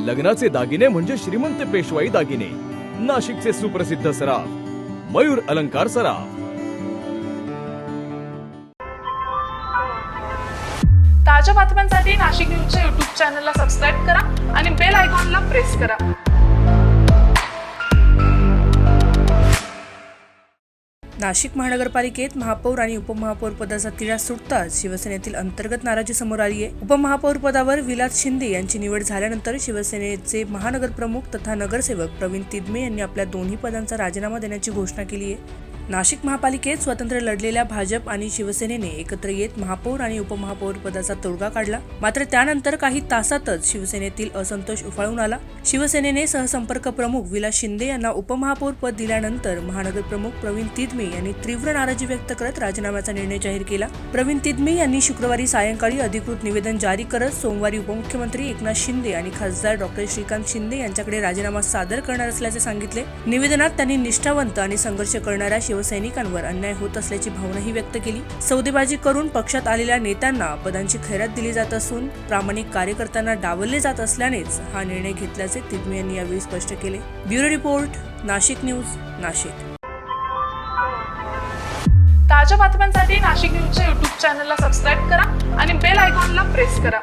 लग्नाचे दागिने म्हणजे श्रीमंत पेशवाई दागिने, नाशिकचे सुप्रसिद्ध सराफ मयूर अलंकार सराफ। ताज्या बातम्यांसाठी नाशिक न्यूजच्या YouTube चॅनलला सबस्क्राईब करा आणि बेल आयकॉनला प्रेस करा। नाशिक महानगरपालिकेत महापौर आणि उपमहापौर पदाचा तिढा सुटताच शिवसेनेतील अंतर्गत नाराजी समोर आली आहे। उपमहापौर पदावर विलास शिंदे यांची निवड झाल्यानंतर शिवसेनेचे महानगरप्रमुख तथा नगरसेवक प्रवीण तिदमे यांनी आपल्या दोन्ही पदांचा राजीनामा देण्याची घोषणा केली आहे। नाशिक महापालिकेत स्वतंत्र लढलेल्या भाजप आणि शिवसेनेने एकत्र येत महापौर आणि उपमहापौर पदाचा तोडगा काढला। मात्र त्यानंतर काही तासातच शिवसेनेतील असंतोष उफाळून आला। शिवसेनेने सहसंपर्क प्रमुख विलास शिंदे यांना उपमहापौर पद दिल्यानंतर महानगरप्रमुख प्रवीण तिदमे यांनी तीव्र नाराजी व्यक्त करत राजीनाम्याचा निर्णय जाहीर केला। प्रवीण तिदमे यांनी शुक्रवारी सायंकाळी अधिकृत निवेदन जारी करत सोमवारी उपमुख्यमंत्री एकनाथ शिंदे आणि खासदार डॉक्टर श्रीकांत शिंदे यांच्याकडे राजीनामा सादर करणार असल्याचे सांगितले। निवेदनात त्यांनी निष्ठावंत आणि संघर्ष करणाऱ्या शिवसैनिकांवर अन्याय होत असल्याची भावनाही व्यक्त केली। सौदेबाजी करून पक्षात आलेल्या नेत्यांना पदांची खैरात दिली जात असून प्रामाणिक कार्यकर्त्यांना डावलले जात असल्यानेच हा निर्णय घेतल्याचे तिदमे यांनी यावेळी स्पष्ट केले। Bureau report, Nashik news, Nashik. ताज्या बातम्यांसाठी नाशिक न्यूजच्या YouTube चॅनलला सबस्क्राईब करा आणि बेल आयकॉनला प्रेस करा।